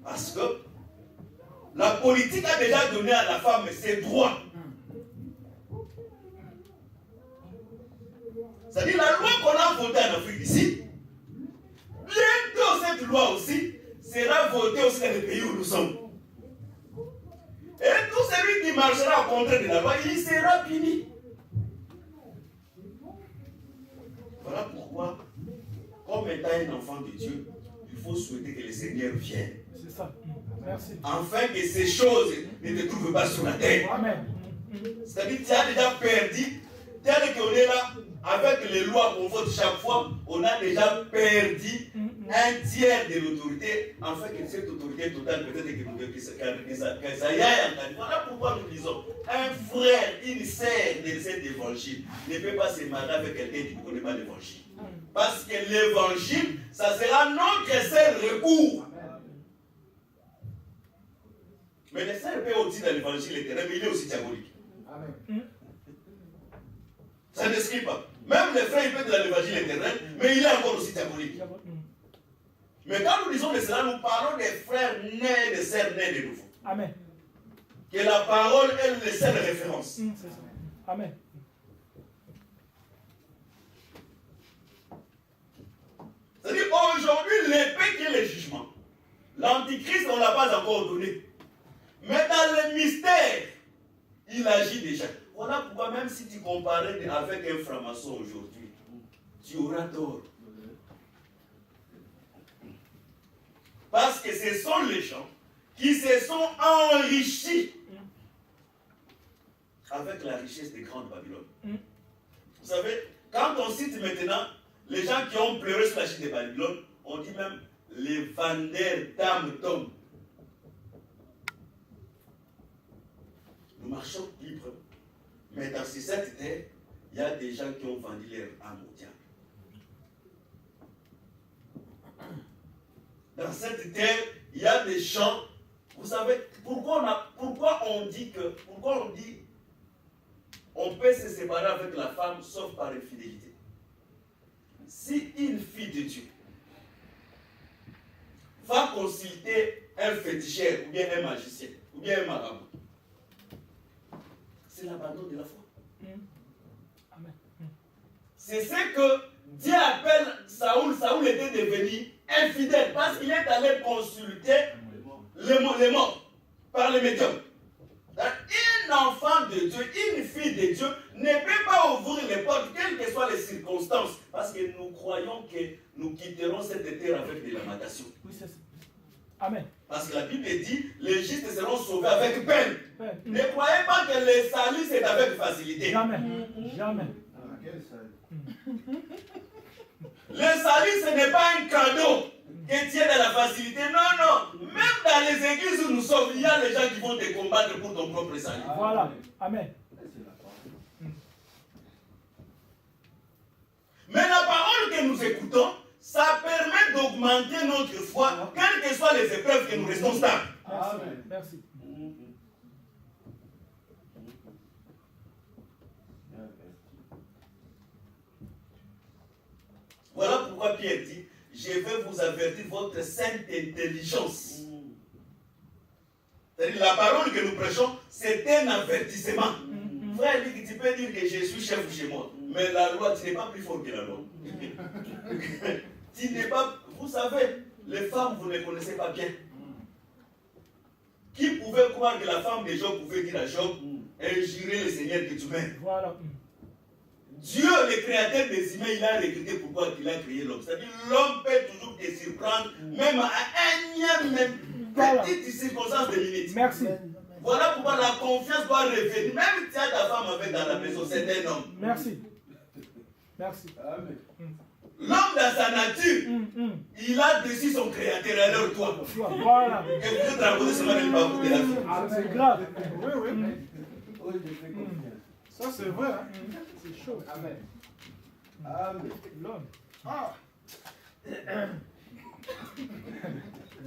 Parce que la politique a déjà donné à la femme ses droits. C'est-à-dire la loi qu'on a votée en Afrique ici, bientôt cette loi aussi sera votée aussi dans les pays où nous sommes. Et tout celui qui marchera au contraire de la loi, il sera puni. Voilà pourquoi, comme étant un enfant de Dieu, il faut souhaiter que le Seigneur vienne. C'est ça. Merci. Afin que ces choses ne te trouvent pas sur la terre. Amen. C'est-à-dire que tu as déjà perdu, tel qu'on est là, avec les lois qu'on vote chaque fois, on a déjà perdu un tiers de l'autorité, afin que cette autorité totale, peut-être que ça y aille en. Voilà pourquoi nous disons, un frère, une sœur de cet évangile ne peut pas se marier avec quelqu'un qui ne connaît pas l'évangile. Parce que l'évangile, ça sera notre seul recours. Mais le sœur peut aussi dans l'évangile éternel, mais il est aussi diabolique. Amen. Ça ne décrit pas. Même le frère, il peut être dans l'évangile éternel, mais il est encore aussi diabolique. Mais quand nous disons de cela, nous parlons des frères nés, des sœurs nées de nouveau. Amen. Que la parole est la seule référence. C'est ça. Amen. C'est-à-dire aujourd'hui, l'épée qui est le jugement. L'antichrist, on ne l'a pas encore donné. Mais dans le mystère, il agit déjà. Voilà pourquoi même si tu comparais avec un franc-maçon aujourd'hui, tu auras tort. Parce que ce sont les gens qui se sont enrichis avec la richesse des grandes Babylone. Vous savez, quand on cite maintenant les gens qui ont pleuré sur la chute de Babylone, on dit même les vendeurs d'âmes d'hommes. Nous marchons libres. Mais dans cette terre, il y a des gens qui ont vendu leur âme au diable. Dans cette terre, il y a des gens. Vous savez, pourquoi on dit on peut se séparer avec la femme sauf par infidélité. Si une fille de Dieu va consulter un féticheur, ou bien un magicien, ou bien un marabout, c'est l'abandon de la foi. Amen. C'est ce que Dieu appelle Saoul. Saoul était devenu infidèle parce qu'il est allé consulter les morts par les médiums. Un enfant de Dieu, une fille de Dieu ne peut pas ouvrir les portes, quelles que soient les circonstances, parce que nous croyons que nous quitterons cette terre avec de lamentation. Oui, c'est ça. Amen. Parce que la Bible dit, les justes seront sauvés avec peine. Ne croyez pas que le salut c'est avec facilité. Jamais. Jamais. Le salut ce n'est pas un cadeau qui tient dans la facilité. Non, non. Même dans les églises où nous sommes, il y a des gens qui vont te combattre pour ton propre salut. Voilà. Amen. Mais la parole que nous écoutons, ça permet d'augmenter notre foi, quelles que soient les épreuves que nous restons stables. Amen. Merci. Voilà pourquoi Pierre dit, je vais vous avertir votre sainte intelligence. C'est-à-dire la parole que nous prêchons, c'est un avertissement. Frère, tu peux dire que je suis chef chez moi, mais la loi, tu n'es pas plus fort que la loi. Tu n'es pas, vous savez, les femmes, vous ne connaissez pas bien. Qui pouvait croire que la femme de Job pouvait dire à Job, injurer le Seigneur que tu m'aimes. Voilà. Dieu, le créateur des humains, il a regretté pourquoi il a créé l'homme. C'est-à-dire l'homme peut toujours te surprendre, même à un même petite circonstance de minutes. Merci. Voilà pourquoi la confiance doit revenir. Même si tu as ta femme avec dans la maison, c'est un homme. Merci. Merci. Amen. L'homme dans sa nature, il a déçu son créateur, alors toi. Voilà. Et vous êtes raconté seulement le parcours de la vie. Ah, c'est grave. Oui, oui. Oui, je fais confiance. Ça, c'est vrai. Hein? C'est chaud. Amen. Amen. L'homme. Ah.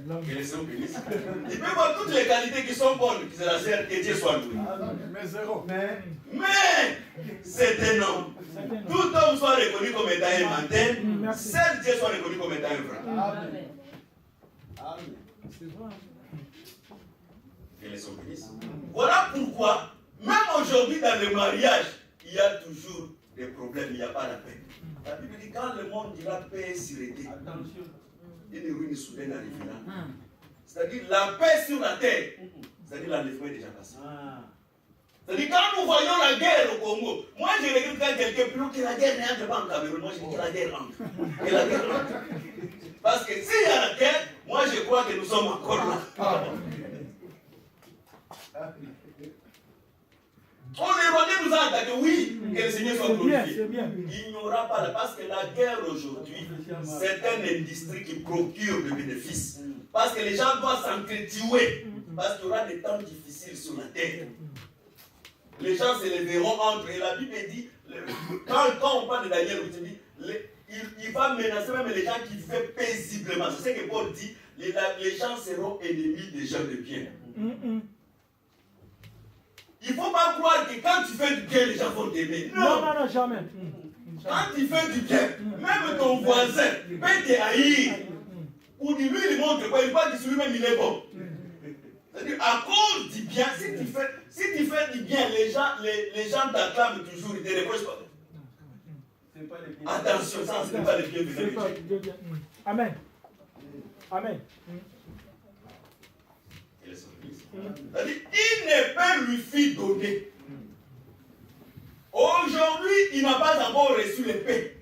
L'homme. Que les hommes bénissent. Il peut voir toutes les qualités qui sont bonnes, qui se la servent, que Dieu soit loué. Mais zéro. Mais c'est un homme. Tout homme soit reconnu comme étant un menteur, seul Dieu soit reconnu comme étant un vrai. Amen. Amen. C'est vrai. Que les hommes bénissent. Voilà pourquoi, même aujourd'hui dans le mariage, il y a toujours des problèmes, il n'y a pas la paix. La Bible dit quand le monde dira paix et sûreté, une ruine soudaine arrivera. C'est-à-dire la paix sur la terre, c'est-à-dire l'enlèvement est déjà passé. C'est-à-dire quand nous voyons la guerre au Congo, moi je regrette quand quelqu'un plus que la guerre n'entre pas en Cameroun, moi je dis que la guerre entre. Que la guerre entre. Parce que s'il y a la guerre, moi je crois que nous sommes encore là. On est nous a attaqué, oui, que le Seigneur soit glorifié. Il n'y aura pas, parce que la guerre aujourd'hui, c'est une industrie qui procure des bénéfices. Parce que les gens doivent s'entretuer. Parce qu'il y aura des temps difficiles sur la terre. Les gens se leveront entre. Et la Bible dit, quand on parle de Daniel, il va menacer même les gens qui vivent paisiblement. C'est ce que Paul dit, les gens seront ennemis des gens de bien. Il ne faut pas croire que quand tu fais du bien, les gens vont t'aimer. Non, jamais. Quand tu fais du bien, même ton voisin peut te haïr. Ou lui, il montre quoi, il voit que lui-même il est bon. C'est-à-dire, à cause du bien, si tu fais du bien, les gens t'acclament toujours, ils te reprochent pas. Attention, ça, ce n'est pas le bienvenu. Amen. Amen. C'est-à-dire, il ne peut lui faire donner. Aujourd'hui, il n'a pas encore reçu l'épée.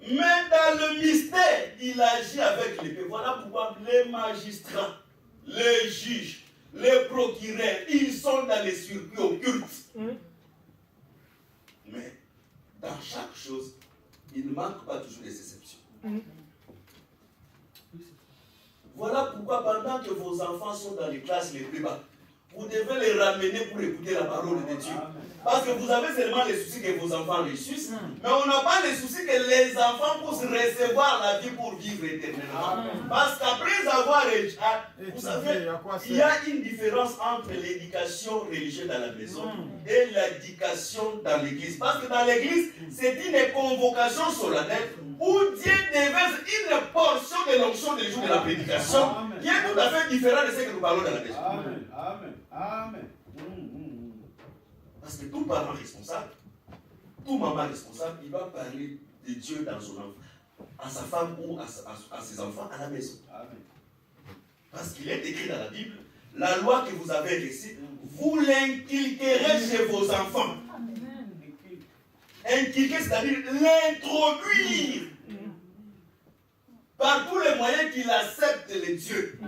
Mais dans le mystère, il agit avec l'épée. Voilà pourquoi les magistrats, les juges, les procureurs, ils sont dans les circuits occultes. Mais dans chaque chose, il ne manque pas toujours des exceptions. Voilà pourquoi pendant que vos enfants sont dans les classes les plus bas, vous devez les ramener pour écouter la parole de Dieu. Parce que vous avez seulement les soucis que vos enfants réussissent, mais on n'a pas les soucis que les enfants puissent recevoir la vie pour vivre éternellement. Parce qu'après avoir, vous savez, il y a une différence entre l'éducation religieuse dans la maison et l'éducation dans l'église. Parce que dans l'église, c'est une convocation solennelle où Dieu déverse une portion de l'onction du jour de la prédication qui est tout à fait différente de ce que nous parlons dans la maison. Amen. Amen. Amen. Parce que tout parent responsable, tout maman responsable, il va parler de Dieu dans son enfant, à sa femme ou à ses enfants à la maison. Amen. Parce qu'il est écrit dans la Bible, la loi que vous avez reçue, vous l'inculquerez chez vos enfants. Inculquer, c'est-à-dire l'introduire par tous les moyens qu'il accepte les dieux.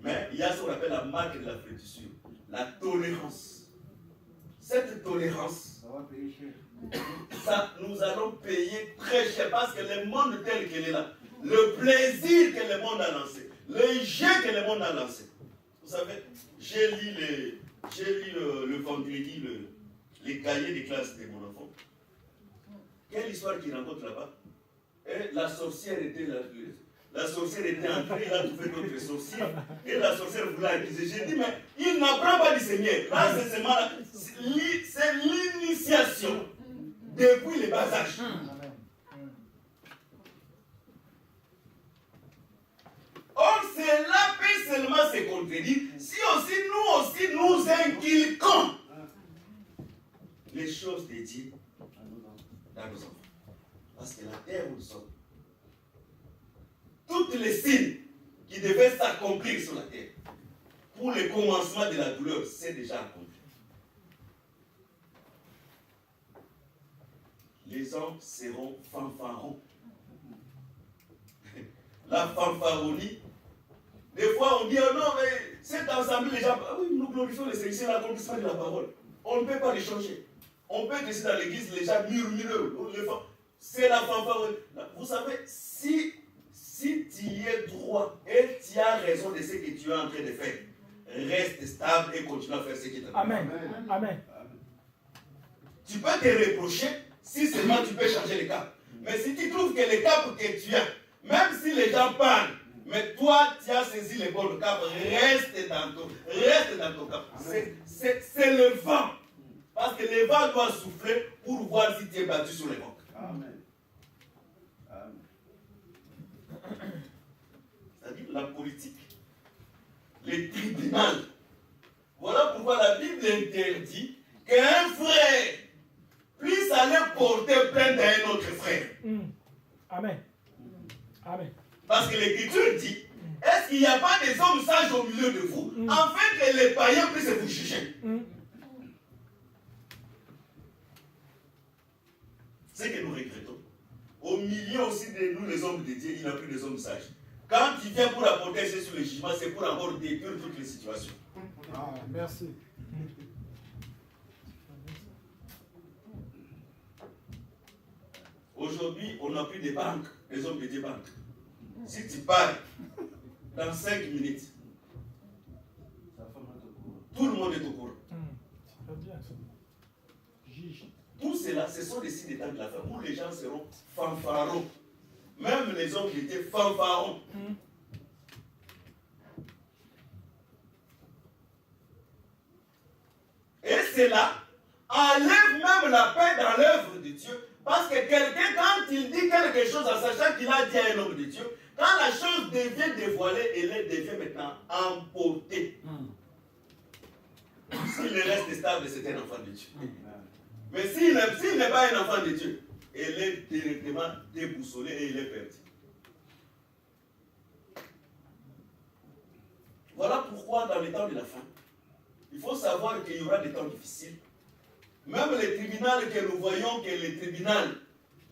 Mais il y a ce qu'on appelle la marque de la flétrissure, la tolérance. Cette tolérance, ça, nous allons payer très cher parce que le monde tel qu'il est là, le plaisir que le monde a lancé, le jeu que le monde a lancé. Vous savez, j'ai lu le vendredi les cahiers de classe de mon enfant. Quelle histoire qu'il rencontre là-bas? Et la sorcière était là. La sorcière était entrée, il a trouvé d'autres sorcières. Et la sorcière voulait accuser. J'ai dit, mais il n'apprend pas du Seigneur. Là, c'est l'initiation depuis le bas âge. Or, cela peut seulement se contredire si aussi nous inculquons les choses de Dieu dans nos enfants. Parce que la terre où nous sommes, toutes les signes qui devaient s'accomplir sur la terre pour le commencement de la douleur, c'est déjà accompli. Les hommes seront fanfarons. La fanfaronie. Des fois on dit, oh non, mais cet ensemble, les gens, oui, nous glorifions le Seigneur, c'est l'accomplissement de la parole. On ne peut pas les changer. On peut rester dans l'église, les gens murmurent. C'est la fanfaronie. Vous savez, si tu es droit et tu as raison de ce que tu es en train de faire, reste stable et continue à faire ce qui est en train de faire. Amen. Amen. Tu peux te reprocher si seulement tu peux changer le cap. Mais si tu trouves que le cap que tu as, même si les gens parlent, mais toi tu as saisi le bon cap, reste dans ton cap. C'est le vent. Parce que le vent doit souffler pour voir si tu es battu sur les rocs. Amen. Amen. le tribunal. Voilà pourquoi la Bible interdit qu'un frère puisse aller porter plainte à un autre frère. Amen. Amen. Parce que l'Écriture dit, est-ce qu'il n'y a pas des hommes sages au milieu de vous, afin que les païens puissent vous juger? C'est que nous regrettons. Au milieu aussi de nous, les hommes de Dieu, il n'y a plus des hommes sages. Quand il vient pour apporter sur le jugement, c'est pour encore détruire toutes les situations. Ah, merci. Aujourd'hui, on n'a plus de banques, les hommes de Dieu banques. Si tu parles dans 5 minutes, tout le monde est au courant. Très bien, ça. Tout cela, ce sont des signes des temps de la fin où les gens seront fanfarons. Même les hommes étaient fanfarons. Et cela enlève même la paix dans l'œuvre de Dieu. Parce que quelqu'un, quand il dit quelque chose en sachant qu'il a dit à un homme de Dieu, quand la chose devient dévoilée, elle devient maintenant emportée. S'il reste stable, c'est un enfant de Dieu. Mais s'il n'est pas un enfant de Dieu, elle est directement déboussolée et il est perdu. Voilà pourquoi dans les temps de la fin, il faut savoir qu'il y aura des temps difficiles. Même les tribunaux que nous voyons, que les tribunaux,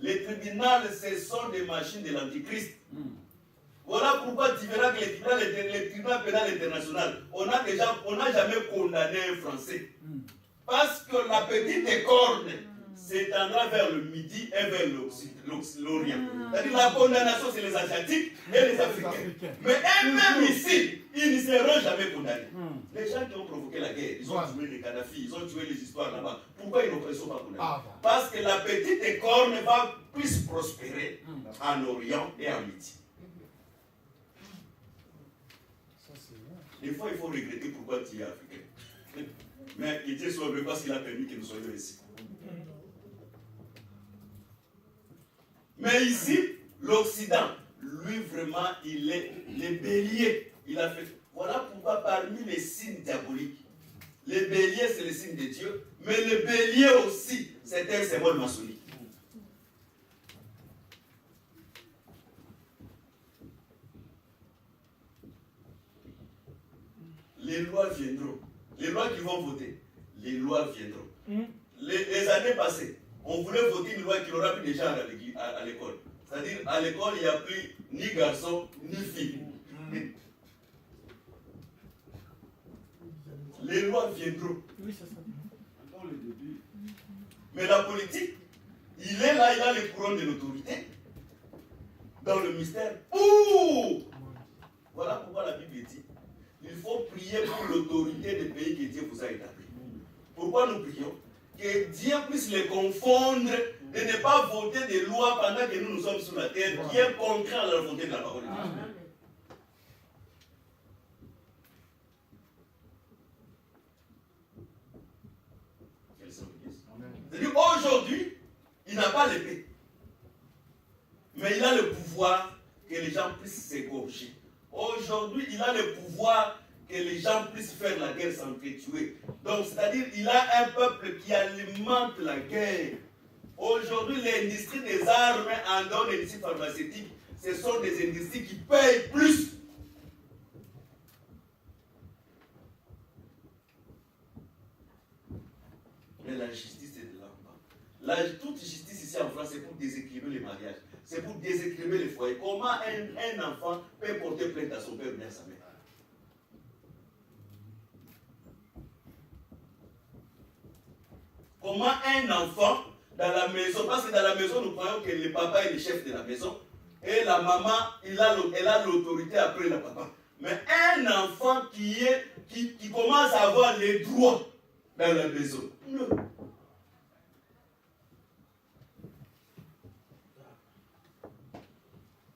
ce sont des machines de l'Antichrist. Voilà pourquoi tu verras que les tribunaux pénal international, on n'a jamais condamné un Français. Parce que la petite corne s'étendra vers le midi et vers l'Orient. C'est-à-dire la condamnation, c'est les Asiatiques et les Africains. Mais eux-mêmes ici, ils ne seront jamais condamnés. Les gens qui ont provoqué la guerre, ils ont tué les Kadhafi, ils ont tué les histoires là-bas. Pourquoi ils ne sont pas condamnés? Parce que la petite corne va plus prospérer en Orient et en Midi. Des fois, il faut regretter pourquoi tu es africain. Mais il était sauvé parce qu'il a permis que nous soyons ici. Mais ici, l'Occident, lui vraiment, il est les béliers. Il a fait. Voilà pourquoi parmi les signes diaboliques, les béliers c'est le signe de Dieu, mais le bélier aussi, c'est un symbole maçonnique. Les lois viendront. Les lois qui vont voter, les lois viendront. Les années passées, on voulait voter une loi qui n'aura plus de genre à l'école. C'est-à-dire, à l'école, il n'y a plus ni garçon, ni fille. Les lois viendront. Oui, c'est ça. Mais la politique, il est là, il a les couronnes de l'autorité. Dans le mystère. Ouh! Voilà pourquoi la Bible dit. Il faut prier pour l'autorité des pays que Dieu vous a établis. Pourquoi nous prions? Que Dieu puisse les confondre de ne pas voter des lois pendant que nous sommes sur la terre qui est contraire à la volonté de la parole de Dieu. C'est-à-dire aujourd'hui, il n'a pas l'épée. Mais il a le pouvoir que les gens puissent s'égorger. Aujourd'hui, il a le pouvoir que les gens puissent faire la guerre sans te tuer. Donc, c'est-à-dire, il a un peuple qui alimente la guerre. Aujourd'hui, l'industrie des armes, en dehors de l'industrie pharmaceutique, ce sont des industries qui payent plus. Mais la justice est de là-bas. Toute justice ici en France, c'est pour déséquilibrer les mariages. C'est pour déséquilibrer les foyers. Comment un enfant peut porter plainte à son père ou à sa mère? Comment un enfant dans la maison, parce que dans la maison nous croyons que le papa est le chef de la maison et la maman elle a l'autorité après le papa. Mais un enfant qui commence à avoir les droits dans la maison, non.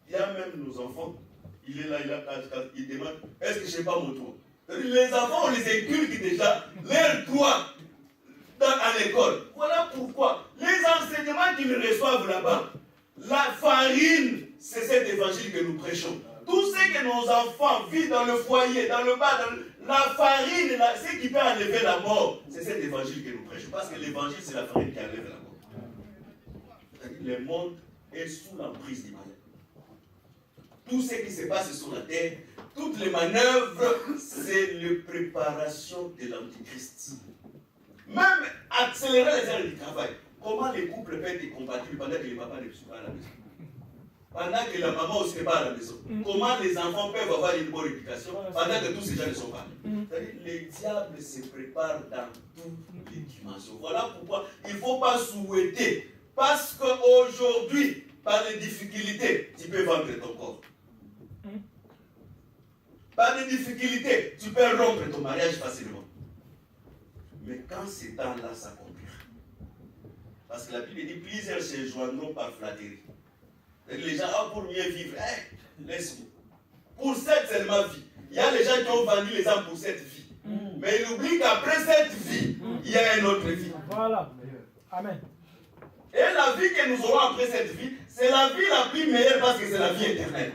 Il y a même nos enfants, il est là, il demande, est-ce que je n'ai pas mon droit? Les enfants, on les inculque déjà, leurs droits à l'école. Voilà pourquoi les enseignements qu'ils reçoivent là-bas, la farine, c'est cet évangile que nous prêchons. Tout ce que nos enfants vivent dans le foyer, dans le bar, dans la farine, ce qui peut enlever la mort, c'est cet évangile que nous prêchons. Parce que l'évangile, c'est la farine qui enlève la mort. C'est-à-dire que le monde est sous l'emprise du mal. Tout ce qui se passe sur la terre, toutes les manœuvres, c'est la préparation de l'antichrist. Même accélérer les heures du travail. Comment les couples peuvent être compatibles pendant que les papas ne sont pas à la maison? Pendant que la maman aussi n'est pas à la maison. Comment les enfants peuvent avoir une bonne éducation pendant que tous ces gens ne sont pas là? C'est-à-dire que les diables se préparent dans toutes les dimensions. Voilà pourquoi il ne faut pas souhaiter. Parce qu'aujourd'hui, par les difficultés, tu peux vendre ton corps. Par les difficultés, tu peux rompre ton mariage facilement. Mais quand ce temps-là s'accomplira, parce que la Bible dit plusieurs se joindront par flatterie. Les gens, pour mieux vivre, laisse-moi. Pour cette seulement vie. Il y a les gens qui ont vendu les âmes pour cette vie. Mais ils oublient qu'après cette vie, il y a une autre vie. Voilà. Amen. Et la vie que nous aurons après cette vie, c'est la vie la plus meilleure parce que c'est la vie éternelle.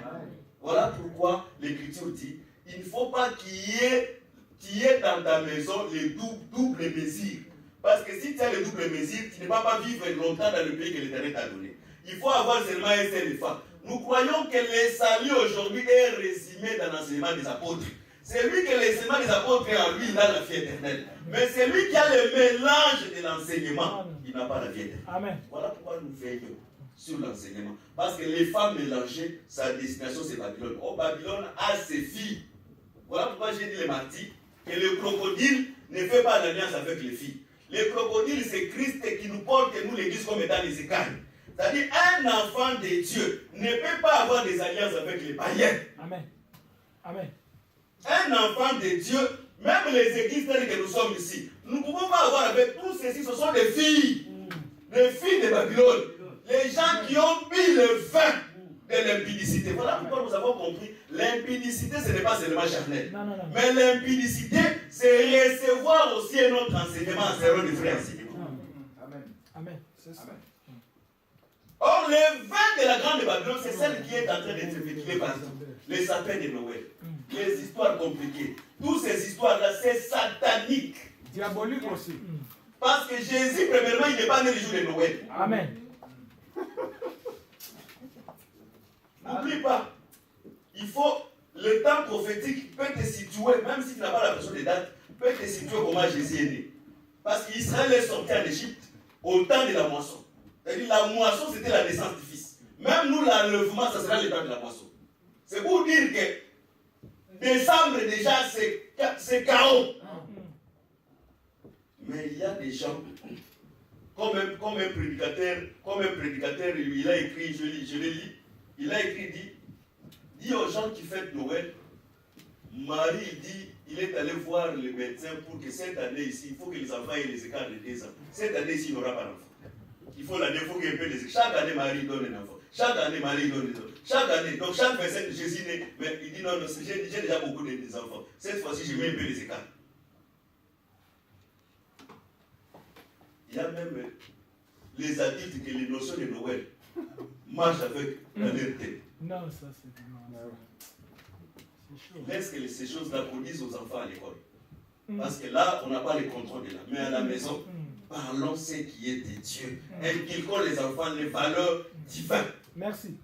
Voilà pourquoi l'Écriture dit, il ne faut pas qu'il y ait dans ta maison les doubles mesures. Parce que si tu as les doubles mesures, tu ne vas pas vivre longtemps dans le pays que l'Éternel t'a donné. Il faut avoir seulement un seul effort. Nous croyons que le salut aujourd'hui est résumé dans l'enseignement des apôtres. C'est lui que l'enseignement des apôtres est en lui, il a la vie éternelle. Mais c'est lui qui a le mélange de l'enseignement, il n'a pas la vie éternelle. Amen. Voilà pourquoi nous veillons sur l'enseignement. Parce que les femmes mélangées, sa destination c'est Babylone. Oh, Babylone a ses filles. Voilà pourquoi j'ai dit les martyrs, que le crocodile ne fait pas l'alliance avec les filles. Le crocodile, c'est Christ qui nous porte, nous l'église, comme étant des écailles. C'est-à-dire, un enfant de Dieu ne peut pas avoir des alliances avec les païens. Amen. Amen. Un enfant de Dieu, même les églises telles que nous sommes ici, nous ne pouvons pas avoir avec tous ceci, ce sont des filles. Des filles de Babylone. Les gens qui ont bu le vin de l'impudicité. Voilà pourquoi nous avons compris. L'impudicité, ce n'est pas seulement charnel. Non. Mais l'impudicité, c'est recevoir aussi un autre enseignement, c'est un vrai enseignement. Amen. Amen. C'est ça. Or, le vin de la grande Babylone, c'est celle qui est en train d'être véhiculée partout. Les sapins de Noël, les histoires compliquées. Toutes ces histoires-là, c'est satanique. Diabolique aussi. Parce que Jésus, premièrement, il n'est pas né le jour de Noël. Amen. N'oublie pas, il faut, le temps prophétique peut te situer, même si tu n'as pas la personne de date, peut te situer comment Jésus est né. Parce qu'Israël est sorti en Égypte au temps de la moisson. C'est-à-dire la moisson, c'était la naissance du fils. Même nous, l'enlèvement, ça sera le temps de la moisson. C'est pour dire que décembre, déjà, c'est chaos. Mais il y a des gens, comme un prédicateur, il a écrit, je le lis, il a écrit, dit aux gens qui fêtent Noël, Marie dit, il est allé voir le médecin pour que cette année ici, il faut que les enfants aient les écarts de 2 ans. Cette année ici, il n'y aura pas d'enfant. Il faut l'année, il faut qu'il y ait un peu les écarts. Chaque année, Marie donne un enfant. Chaque année, Marie donne des enfants. Chaque année, donc chaque verset de Jésus naît, mais il dit non, j'ai déjà beaucoup d'enfants. Cette fois-ci, je mets un peu les écarts. Il y a même les adultes que les notions de Noël marchent avec dans leur tête. Non, ça c'est vraiment... Laisse que ces choses-là produisent aux enfants à l'école. Parce que là, on n'a pas le contrôle de là. Mais à la maison, parlons ce qui est de Dieu. Inculquons les enfants les valeurs divines. Merci.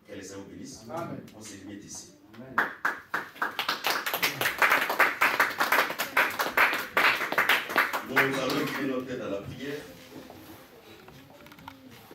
Que les saints vous bénissent. Amen. On se limite ici. Amen. Nous allons incliner nos têtes à la prière.